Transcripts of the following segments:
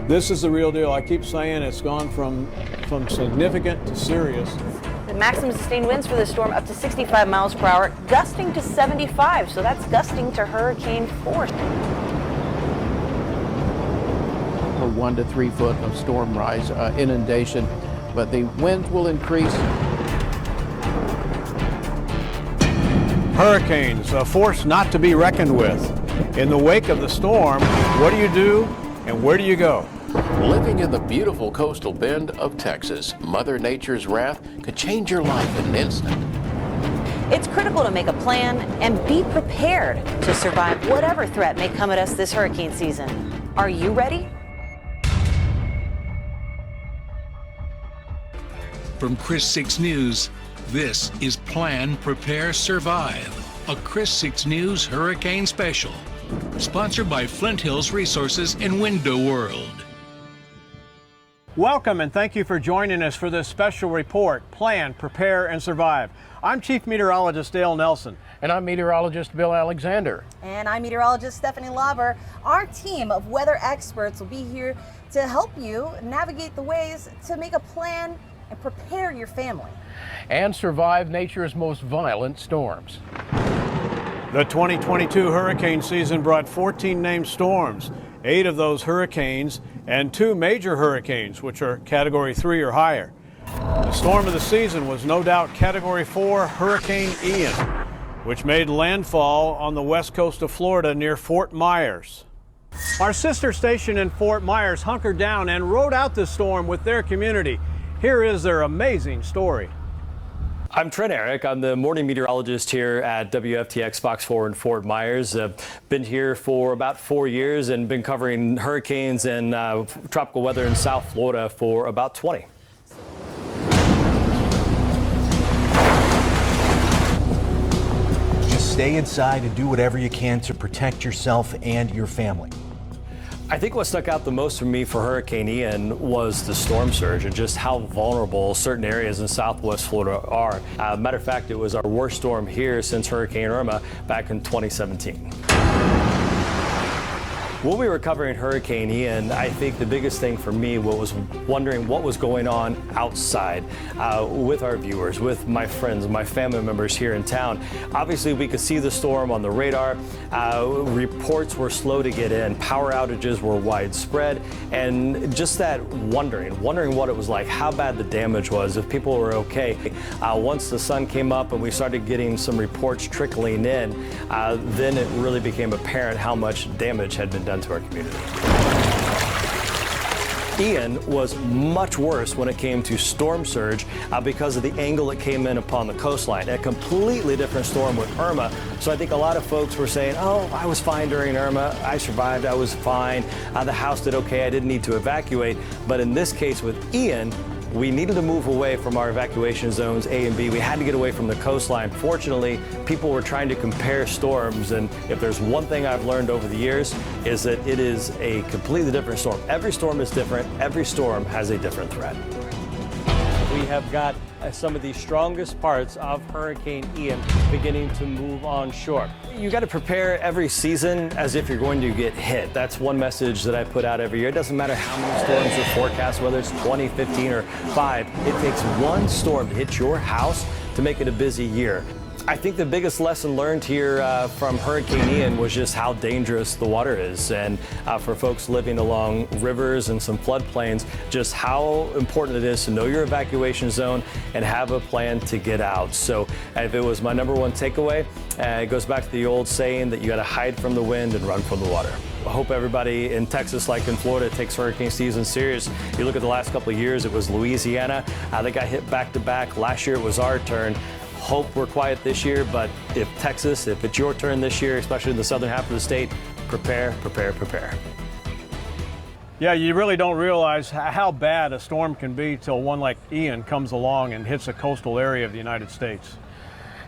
This is the real deal. I keep saying it's gone from significant to serious. The maximum sustained winds for this storm up to 65 miles per hour, gusting to 75. So that's gusting to hurricane force. 1 to 3 foot of storm rise, inundation, but the winds will increase. Hurricanes, a force not to be reckoned with. In the wake of the storm, what do you do and where do you go? Living in the beautiful coastal bend of Texas, Mother Nature's wrath could change your life in an instant. It's critical to make a plan and be prepared to survive whatever threat may come at us this hurricane season. Are you ready? From Chris 6 News, this is Plan, Prepare, Survive, a Chris 6 News Hurricane Special, sponsored by Flint Hills Resources and Window World. Welcome and thank you for joining us for this special report, Plan, Prepare, and Survive. I'm Chief Meteorologist Dale Nelson. And I'm meteorologist Bill Alexander. And I'm meteorologist Stephanie Lauber. Our team of weather experts will be here to help you navigate the ways to make a plan and prepare your family. And survive nature's most violent storms. The 2022 hurricane season brought 14 named storms, 8 of those hurricanes, and 2 major hurricanes, which are Category 3 or higher. The storm of the season was no doubt Category 4 Hurricane Ian, which made landfall on the west coast of Florida near Fort Myers. Our sister station in Fort Myers hunkered down and rode out the storm with their community. Here is their amazing story. I'm Trent Eric. I'm the morning meteorologist here at WFTX Fox 4 in Fort Myers. Been here for about 4 years and been covering hurricanes and tropical weather in South Florida for about 20. Just stay inside and do whatever you can to protect yourself and your family. I think what stuck out the most for me for Hurricane Ian was the storm surge and just how vulnerable certain areas in Southwest Florida are. Matter of fact, it was our worst storm here since Hurricane Irma back in 2017. When we were covering Hurricane Ian, I think the biggest thing for me was wondering what was going on outside with our viewers, with my friends, my family members here in town. Obviously, we could see the storm on the radar. Reports were slow to get in. Power outages were widespread. And just that wondering what it was like, how bad the damage was, if people were okay. Once the sun came up and we started getting some reports trickling in, then it really became apparent how much damage had been done to our community. Ian was much worse when it came to storm surge because of the angle it came in upon the coastline. A completely different storm with Irma. So I think a lot of folks were saying, oh, I was fine during Irma. I survived. I was fine. The house did okay. I didn't need to evacuate. But in this case with Ian, we needed to move away from our evacuation zones A and B. We had to get away from the coastline. Fortunately, people were trying to compare storms, and if there's one thing I've learned over the years is that it is a completely different storm. Every storm is different. Every storm has a different threat. We have got some of the strongest parts of Hurricane Ian beginning to move on shore. You got to prepare every season as if you're going to get hit. That's one message that I put out every year. It doesn't matter how many storms are forecast, whether it's 20, 15, or 5. It takes one storm to hit your house to make it a busy year. I think the biggest lesson learned here from Hurricane Ian was just how dangerous the water is, and for folks living along rivers and some floodplains, just how important it is to know your evacuation zone and have a plan to get out. So if it was my number one takeaway, it goes back to the old saying that you got to hide from the wind and run from the water. I hope everybody in Texas, like in Florida, takes hurricane season serious. You look at the last couple of years, it was Louisiana. They got hit back to back. Last year it was our turn. Hope we're quiet this year, but if it's your turn this year, especially in the southern half of the state, prepare, prepare, prepare. Yeah, you really don't realize how bad a storm can be till one like Ian comes along and hits a coastal area of the United States.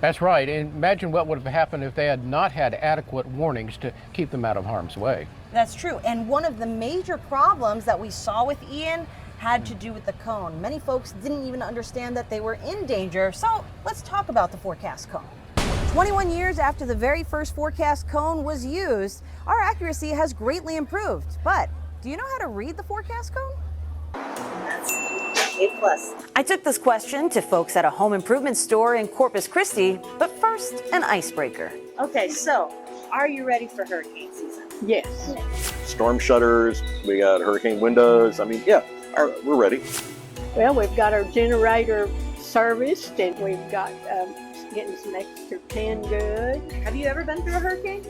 That's right. And imagine what would have happened if they had not had adequate warnings to keep them out of harm's way. That's true. And one of the major problems that we saw with Ian had to do with the cone. Many folks didn't even understand that they were in danger. So let's talk about the forecast cone. 21 years after the very first forecast cone was used, our accuracy has greatly improved. But Do you know how to read the forecast cone? A+. I took this question to folks at a home improvement store in Corpus Christi, but first, an icebreaker. Okay, so are you ready for hurricane season? Yes. Storm shutters, we got hurricane windows. I mean, yeah, we're ready. Well, we've got our generator serviced, and we've got getting some extra tin good. Have you ever been through a hurricane?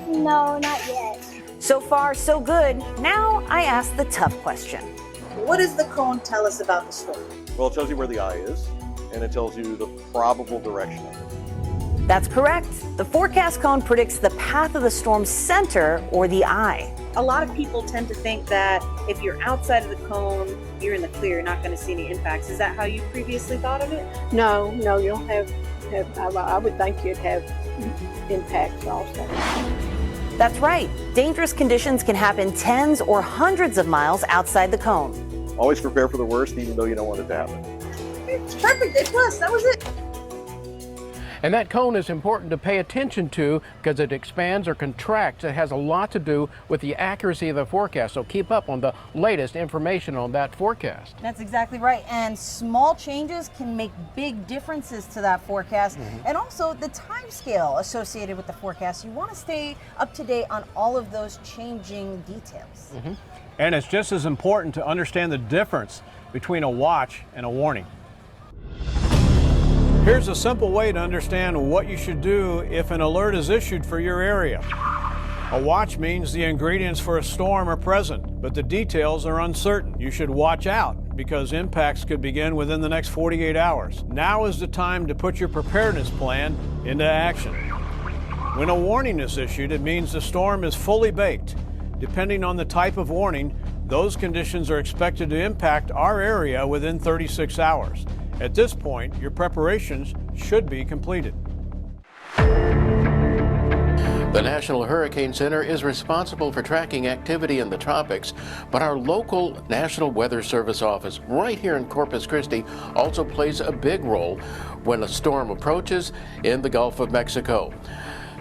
No, not yet. So far, so good. Now I ask the tough question. What does the cone tell us about the storm? Well, it tells you where the eye is, and it tells you the probable direction of it. That's correct. The forecast cone predicts the path of the storm's center, or the eye. A lot of people tend to think that if you're outside of the cone, you're in the clear, you're not going to see any impacts. Is that how you previously thought of it? No, you'll have I would think you'd have impacts also. That's right. Dangerous conditions can happen tens or hundreds of miles outside the cone. Always prepare for the worst, even though you don't want it to happen. It's perfect. A+. That was it. And that cone is important to pay attention to because it expands or contracts. It has a lot to do with the accuracy of the forecast. So keep up on the latest information on that forecast. That's exactly right. And small changes can make big differences to that forecast. And also the time scale associated with the forecast. You want to stay up to date on all of those changing details. And it's just as important to understand the difference between a watch and a warning. Here's a simple way to understand what you should do if an alert is issued for your area. A watch means the ingredients for a storm are present, but the details are uncertain. You should watch out because impacts could begin within the next 48 hours. Now is the time to put your preparedness plan into action. When a warning is issued, it means the storm is fully baked. Depending on the type of warning, those conditions are expected to impact our area within 36 hours. At this point, your preparations should be completed. The National Hurricane Center is responsible for tracking activity in the tropics, but our local National Weather Service office right here in Corpus Christi also plays a big role when a storm approaches in the Gulf of Mexico.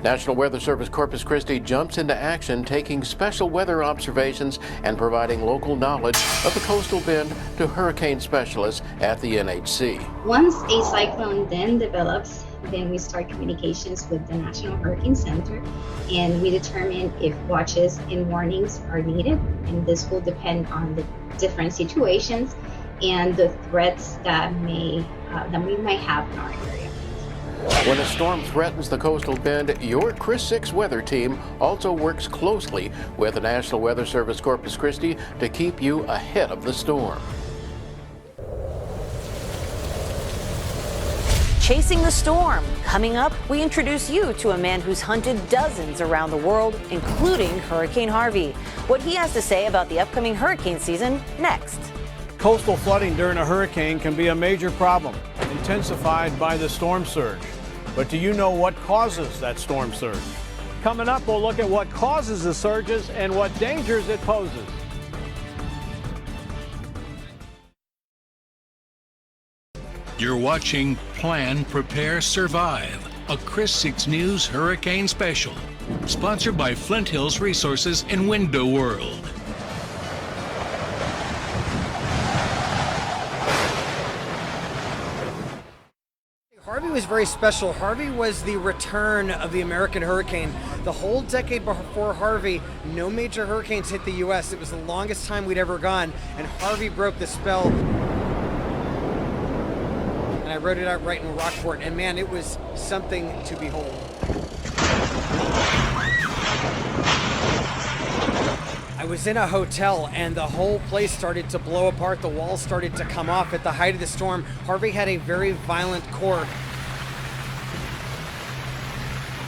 National Weather Service Corpus Christi jumps into action, taking special weather observations and providing local knowledge of the coastal bend to hurricane specialists at the NHC. Once a cyclone then develops, then we start communications with the National Hurricane Center, and we determine if watches and warnings are needed, and this will depend on the different situations and the threats that we might have in our area. When a storm threatens the coastal bend, your Chris 6 weather team also works closely with the National Weather Service Corpus Christi to keep you ahead of the storm. Chasing the storm. Coming up, we introduce you to a man who's hunted dozens around the world, including Hurricane Harvey. What he has to say about the upcoming hurricane season next. Coastal flooding during a hurricane can be a major problem, intensified by the storm surge. But do you know what causes that storm surge? Coming up, we'll look at what causes the surges and what dangers it poses. You're watching Plan, Prepare, Survive, a Chris 6 News Hurricane Special, sponsored by Flint Hills Resources and Window World. Harvey was very special. Harvey was the return of the American hurricane. The whole decade before Harvey, no major hurricanes hit the U.S. It was the longest time we'd ever gone, and Harvey broke the spell. And I wrote it out right in Rockport, and man, it was something to behold. I was in a hotel and the whole place started to blow apart. The walls started to come off at the height of the storm. Harvey had a very violent core.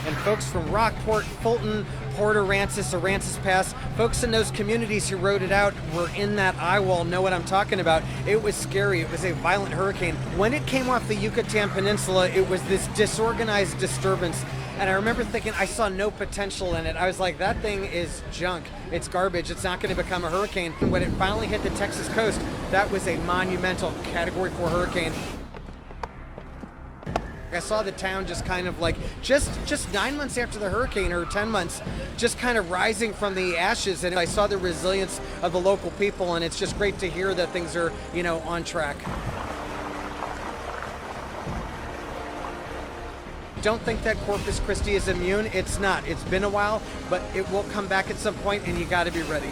And folks from Rockport, Fulton, Port Aransas, Aransas Pass, folks in those communities who rode it out were in that eye wall, know what I'm talking about. It was scary. It was a violent hurricane. When it came off the Yucatan Peninsula, it was this disorganized disturbance. And I remember thinking I saw no potential in it. I was like, that thing is junk. It's garbage. It's not going to become a hurricane. And when it finally hit the Texas coast, that was a monumental Category 4 hurricane. I saw the town just kind of like, just 9 months after the hurricane, or 10 months, just kind of rising from the ashes. And I saw the resilience of the local people, and it's just great to hear that things are, on track. Don't think that Corpus Christi is immune. It's not. It's been a while, but it will come back at some point, and you got to be ready.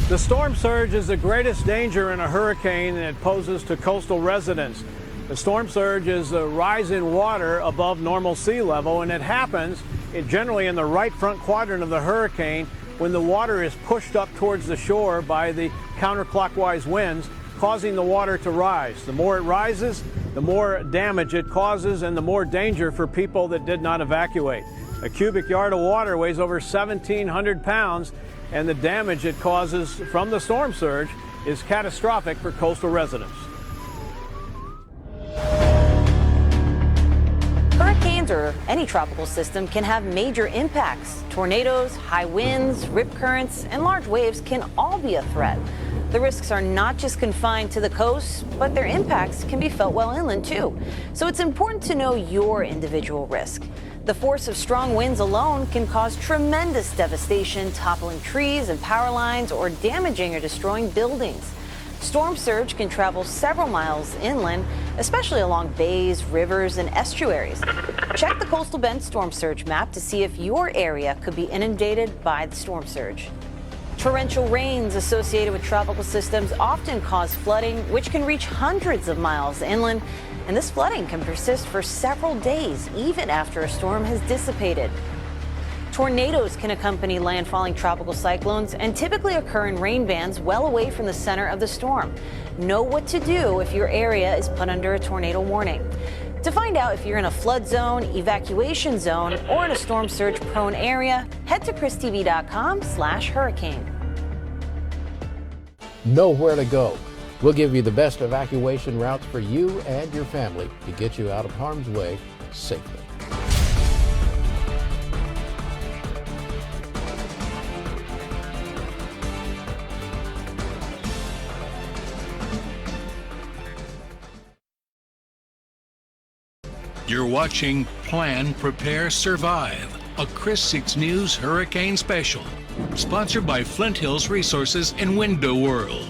The storm surge is the greatest danger in a hurricane that it poses to coastal residents. The storm surge is a rise in water above normal sea level, and it happens generally in the right front quadrant of the hurricane when the water is pushed up towards the shore by the counterclockwise winds, causing the water to rise. The more it rises, the more damage it causes and the more danger for people that did not evacuate. A cubic yard of water weighs over 1,700 pounds, and the damage it causes from the storm surge is catastrophic for coastal residents. Hurricanes or any tropical system can have major impacts. Tornadoes, high winds, rip currents, and large waves can all be a threat. The risks are not just confined to the coast, but their impacts can be felt well inland too. So it's important to know your individual risk. The force of strong winds alone can cause tremendous devastation, toppling trees and power lines or damaging or destroying buildings. Storm surge can travel several miles inland, especially along bays, rivers, and estuaries. Check the Coastal Bend storm surge map to see if your area could be inundated by the storm surge. Torrential rains associated with tropical systems often cause flooding, which can reach hundreds of miles inland, and this flooding can persist for several days, even after a storm has dissipated. Tornadoes can accompany landfalling tropical cyclones and typically occur in rain bands well away from the center of the storm. Know what to do if your area is put under a tornado warning. To find out if you're in a flood zone, evacuation zone, or in a storm surge prone area, head to christv.com/hurricane. Know where to go. We'll give you the best evacuation routes for you and your family to get you out of harm's way safely. You're watching Plan, Prepare, Survive, a Chris 6 News Hurricane Special, sponsored by Flint Hills Resources and Window World.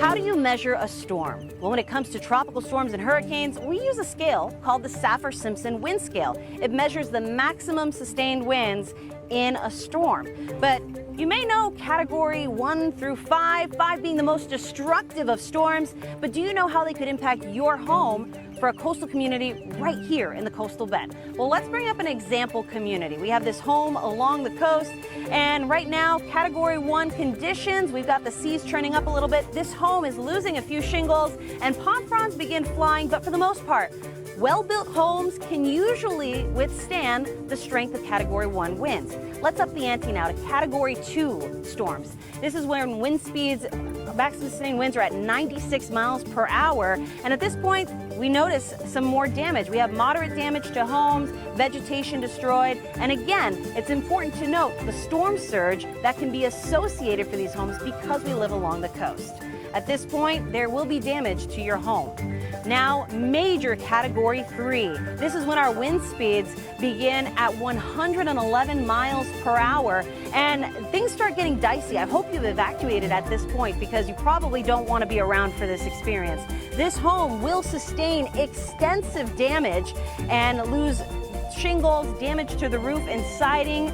How do you measure a storm? Well, when it comes to tropical storms and hurricanes, we use a scale called the Saffir-Simpson wind scale. It measures the maximum sustained winds in a storm. But you may know category 1 through 5, 5 being the most destructive of storms, but do you know how they could impact your home for a coastal community right here in the Coastal Bend? Well, let's bring up an example community. We have this home along the coast, and right now, category 1 conditions. We've got the seas trending up a little bit. This home is losing a few shingles, and pond fronds begin flying, but for the most part, well-built homes can usually withstand the strength of category 1 winds. Let's up the ante now to category 2 storms. This is when wind speeds, maximum sustained winds are at 96 miles per hour. And at this point, we notice some more damage. We have moderate damage to homes, vegetation destroyed. And again, it's important to note the storm surge that can be associated for these homes because we live along the coast. At this point, there will be damage to your home. Now, major category 3. This is when our wind speeds begin at 111 miles per hour, and things start getting dicey. I hope you've evacuated at this point because you probably don't want to be around for this experience. This home will sustain extensive damage and lose shingles, damage to the roof and siding,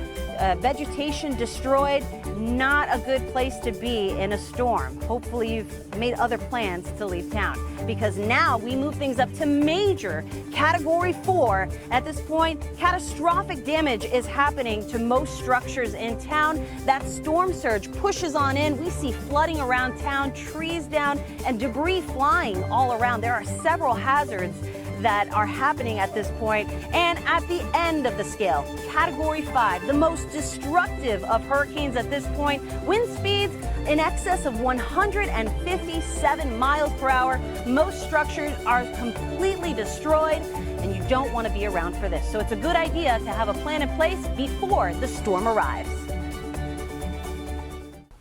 vegetation destroyed. Not a good place to be in a storm. Hopefully you've made other plans to leave town, because now we move things up to major category 4. At this point, catastrophic damage is happening to most structures in town. That storm surge pushes on in. We see flooding around town, trees down, and debris flying all around. There are several hazards that are happening at this point. And at the end of the scale, category 5, the most destructive of hurricanes at this point, wind speeds in excess of 157 miles per hour. Most structures are completely destroyed, and you don't want to be around for this. So it's a good idea to have a plan in place before the storm arrives.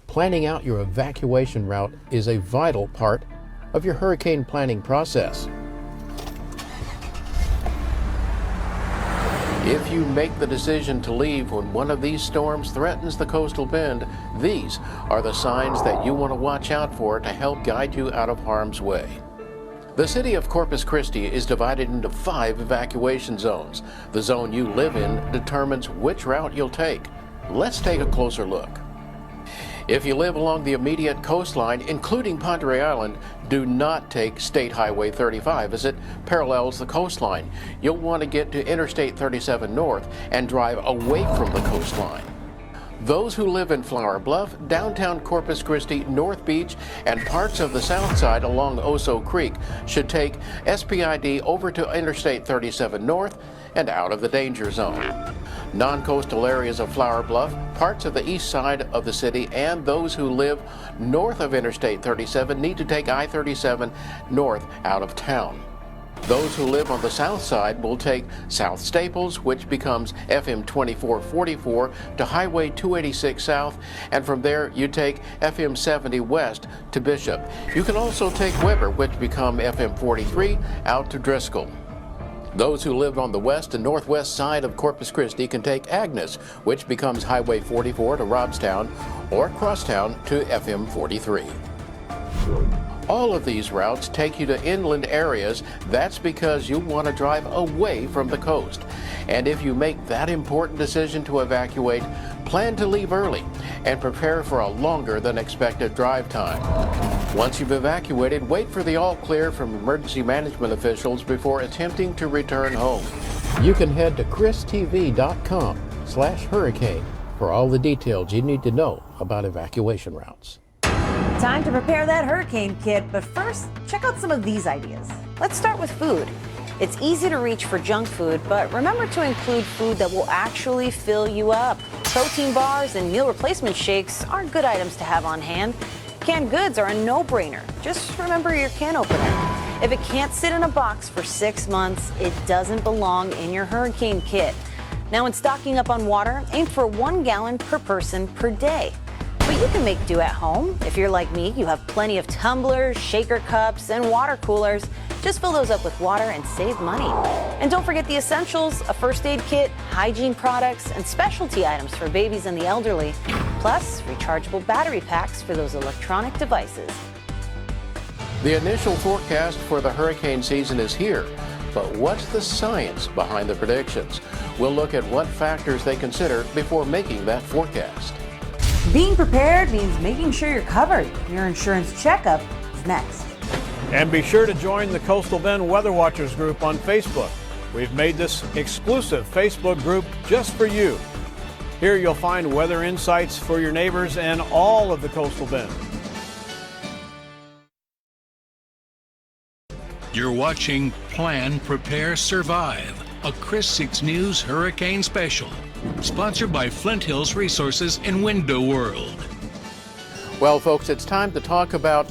Planning out your evacuation route is a vital part of your hurricane planning process. If you make the decision to leave when one of these storms threatens the coastal bend, these are the signs that you want to watch out for to help guide you out of harm's way. The city of Corpus Christi is divided into 5 evacuation zones. The zone you live in determines which route you'll take. Let's take a closer look. If you live along the immediate coastline, including Padre Island, do not take State Highway 35 as it parallels the coastline. You'll want to get to Interstate 37 North and drive away from the coastline. Those who live in Flower Bluff, downtown Corpus Christi, North Beach, and parts of the south side along Oso Creek should take SPID over to Interstate 37 North and out of the danger zone. Non-coastal areas of Flower Bluff, parts of the east side of the city, and those who live north of Interstate 37 need to take I-37 north out of town. Those who live on the south side will take South Staples, which becomes FM 2444, to Highway 286 South, and from there you take FM 70 West to Bishop. You can also take Weber, which become FM 43, out to Driscoll. Those who live on the west and northwest side of Corpus Christi can take Agnes, which becomes Highway 44 to Robstown, or Crosstown to FM 43. All of these routes take you to inland areas. That's because you want to drive away from the coast. And if you make that important decision to evacuate, plan to leave early and prepare for a longer than expected drive time. Once you've evacuated, wait for the all clear from emergency management officials before attempting to return home. You can head to christv.com/hurricane for all the details you need to know about evacuation routes. Time to prepare that hurricane kit, but first, check out some of these ideas. Let's start with food. It's easy to reach for junk food, but remember to include food that will actually fill you up. Protein bars and meal replacement shakes are good items to have on hand. Canned goods are a no-brainer. Just remember your can opener. If it can't sit in a box for 6 months, it doesn't belong in your hurricane kit. Now, when stocking up on water, aim for 1 gallon per person per day. But you can make do at home. If you're like me, you have plenty of tumblers, shaker cups, and water coolers. Just fill those up with water and save money. And don't forget the essentials, a first aid kit, hygiene products, and specialty items for babies and the elderly. Plus, rechargeable battery packs for those electronic devices. The initial forecast for the hurricane season is here, but what's the science behind the predictions? We'll look at what factors they consider before making that forecast. Being prepared means making sure you're covered. Your insurance checkup is next. And be sure to join the Coastal Bend Weather Watchers group on Facebook. We've made this exclusive Facebook group just for you. Here you'll find weather insights for your neighbors and all of the Coastal Bend. You're watching Plan, Prepare, Survive, a Chris 6 News Hurricane Special, sponsored by Flint Hills Resources and Window World. Well, folks, it's time to talk about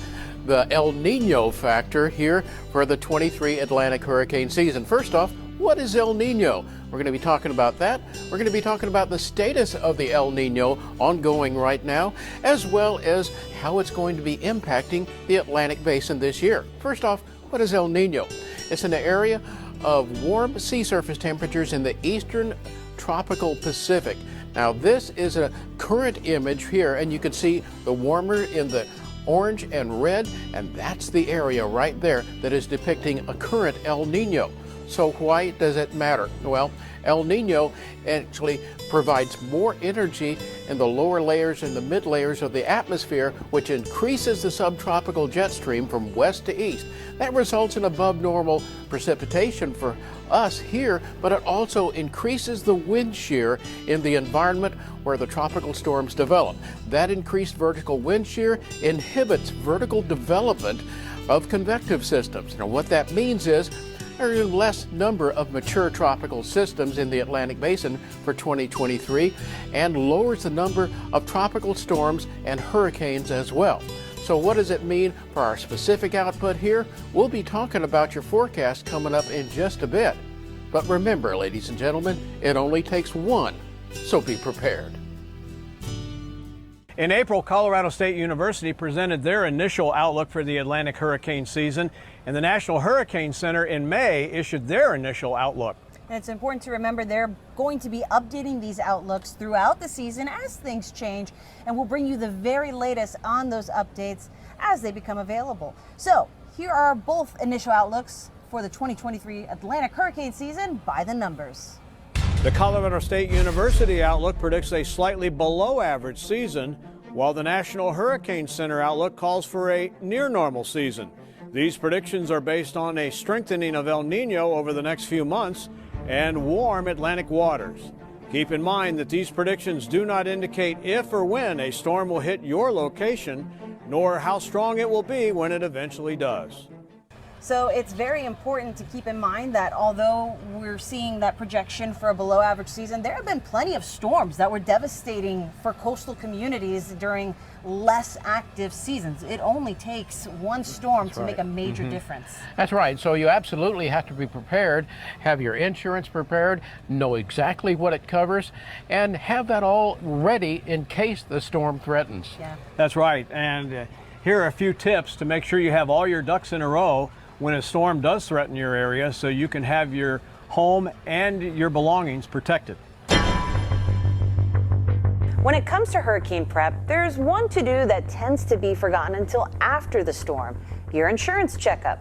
the El Nino factor here for the 23 Atlantic hurricane season. First off, what is El Nino? We're going to be talking about that. We're going to be talking about the status of the El Nino ongoing right now, as well as how it's going to be impacting the Atlantic basin this year. First off, what is El Nino? It's an area of warm sea surface temperatures in the eastern tropical Pacific. Now, this is a current image here, and you can see the warmer in the orange and red, and that's the area right there that is depicting a current El Nino. So why does it matter? Well, El Nino actually provides more energy in the lower layers and the mid layers of the atmosphere, which increases the subtropical jet stream from west to east. That results in above normal precipitation for us here, but it also increases the wind shear in the environment where the tropical storms develop. That increased vertical wind shear inhibits vertical development of convective systems. Now, what that means is there are less number of mature tropical systems in the Atlantic Basin for 2023 and lowers the number of tropical storms and hurricanes as well. So what does it mean for our specific output here? We'll be talking about your forecast coming up in just a bit. But remember, ladies and gentlemen, it only takes one, so be prepared. In April, Colorado State University presented their initial outlook for the Atlantic hurricane season, and the National Hurricane Center in May issued their initial outlook. And it's important to remember they're going to be updating these outlooks throughout the season as things change, and we'll bring you the very latest on those updates as they become available. So here are both initial outlooks for the 2023 Atlantic hurricane season by the numbers. The Colorado State University outlook predicts a slightly below average season, while the National Hurricane Center outlook calls for a near normal season. These predictions are based on a strengthening of El Nino over the next few months and warm Atlantic waters. Keep in mind that these predictions do not indicate if or when a storm will hit your location, nor how strong it will be when it eventually does. So it's very important to keep in mind that although we're seeing that projection for a below average season, there have been plenty of storms that were devastating for coastal communities during less active seasons. It only takes one storm to make a major difference. That's right. So you absolutely have to be prepared, have your insurance prepared, know exactly what it covers, and have that all ready in case the storm threatens. Yeah. That's right. And here are a few tips to make sure you have all your ducks in a row when a storm does threaten your area, so you can have your home and your belongings protected. When it comes to hurricane prep, there's one to-do that tends to be forgotten until after the storm: your insurance checkup.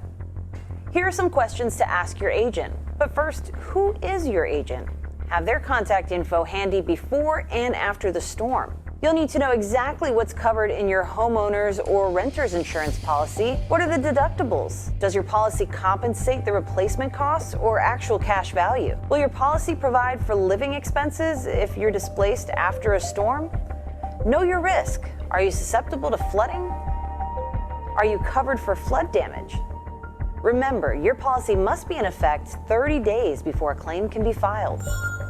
Here are some questions to ask your agent. But first, who is your agent? Have their contact info handy before and after the storm. You'll need to know exactly what's covered in your homeowner's or renter's insurance policy. What are the deductibles? Does your policy compensate the replacement costs or actual cash value? Will your policy provide for living expenses if you're displaced after a storm? Know your risk. Are you susceptible to flooding? Are you covered for flood damage? Remember, your policy must be in effect 30 days before a claim can be filed.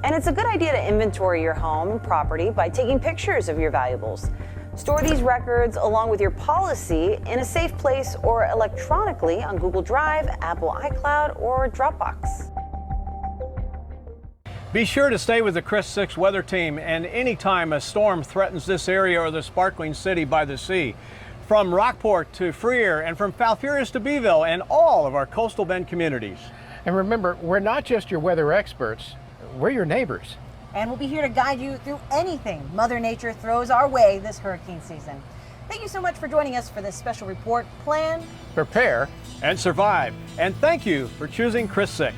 And it's a good idea to inventory your home and property by taking pictures of your valuables. Store these records along with your policy in a safe place or electronically on Google Drive, Apple iCloud, or Dropbox. Be sure to stay with the Chris 6 weather team, and anytime a storm threatens this area or the sparkling city by the sea, from Rockport to Freer and from Falfurrias to Beeville and all of our coastal Bend communities. And remember, we're not just your weather experts, we're your neighbors. And we'll be here to guide you through anything Mother Nature throws our way this hurricane season. Thank you so much for joining us for this special report. Plan, prepare, and survive. And thank you for choosing Chris 6.